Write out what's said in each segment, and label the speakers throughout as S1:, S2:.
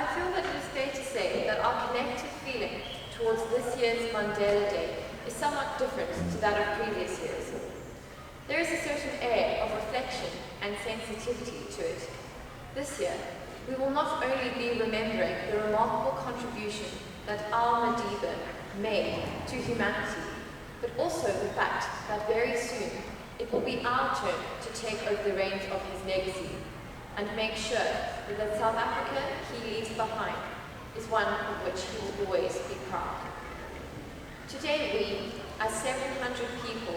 S1: I feel that it is fair to say that our collective feeling towards this year's Mandela Day is somewhat different to that of previous years. There is a certain air of reflection and sensitivity to it. This year, we will not only be remembering the remarkable contribution that our Madiba made to humanity, but also the fact that very soon it will be our turn to take over the reins of his legacy and make sure that the South Africa he leaves behind is one of which he will always be proud. Today we, as several hundred people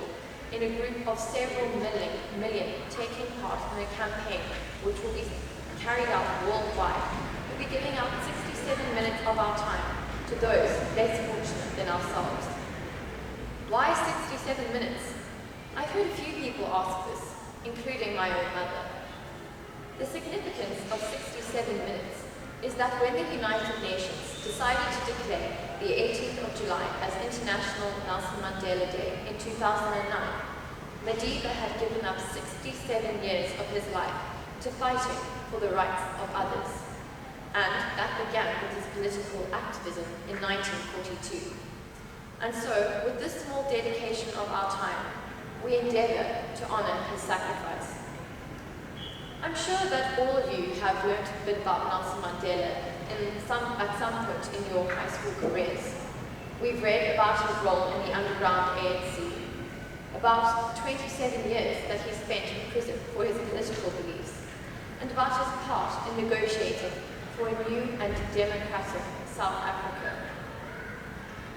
S1: in a group of several million taking part in a campaign which will be carried out worldwide, will be giving up 67 minutes of our time to those less fortunate than ourselves. Why 67 minutes? I've heard a few people ask this, including my own mother. The significance of 67 minutes is that when the United Nations decided to declare the 18th of July as International Nelson Mandela Day in 2009, Madiba had given up 67 years of his life to fighting for the rights of others. And that began with his political activism in 1942. And so, with this small dedication of our time, we endeavour to honour his sacrifice. I'm sure that all of you have learnt a bit about Nelson Mandela at some point in your high school careers. We've read about his role in the underground ANC, about 27 years that he spent in prison for his political beliefs, and about his part in negotiating for a new and democratic South Africa.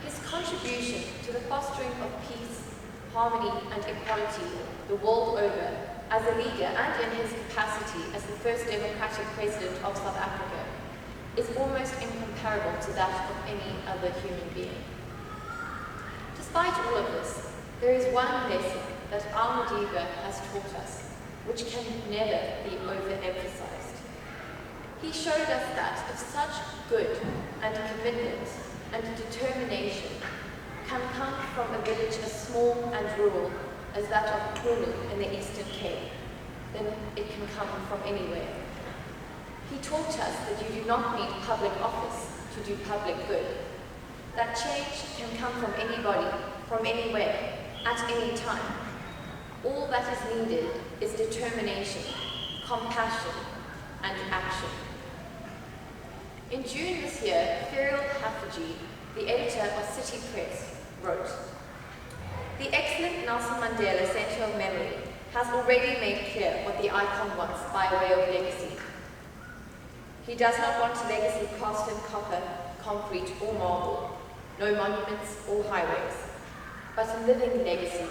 S1: His contribution to the fostering of peace, harmony and equality the world over as a leader and in his capacity as the first democratic president of South Africa is almost incomparable to that of any other human being. Despite all of this, there is one lesson that our Madiba has taught us, which can never be overemphasized. He showed us that if such good and commitment and determination can come from a village as small and rural as that of Kulu in the Eastern Cape, then it can come from anywhere. He taught us that you do not need public office to do public good, that change can come from anybody, from anywhere, at any time. All that is needed is determination, compassion, and action. In June this year, Ferial Haffajee, the editor of City Press, wrote, "The excellent Nelson Mandela Centre of Memory has already made clear what the icon wants by way of legacy. He does not want a legacy cast in copper, concrete, or marble, no monuments or highways, but a living legacy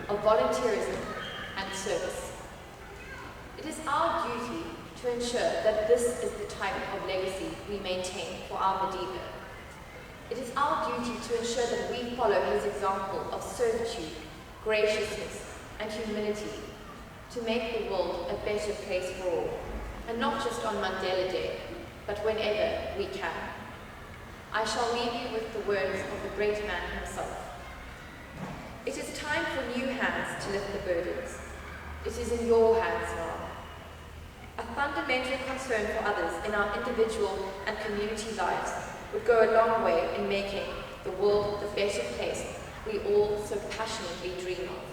S1: of volunteerism and service. It is our duty to ensure that this is the type of legacy we maintain for our Madiba. It is our duty to ensure that we follow his example of servitude, graciousness, and humility to make the world a better place for all, and not just on Mandela Day, but whenever we can. I shall leave you with the words of the great man himself. It is time for new hands to lift the burdens. It is in your hands now. A fundamental concern for others in our individual and community lives would go a long way in making the world the better place we all so passionately dream of.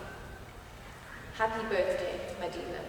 S1: Happy birthday, Madiba."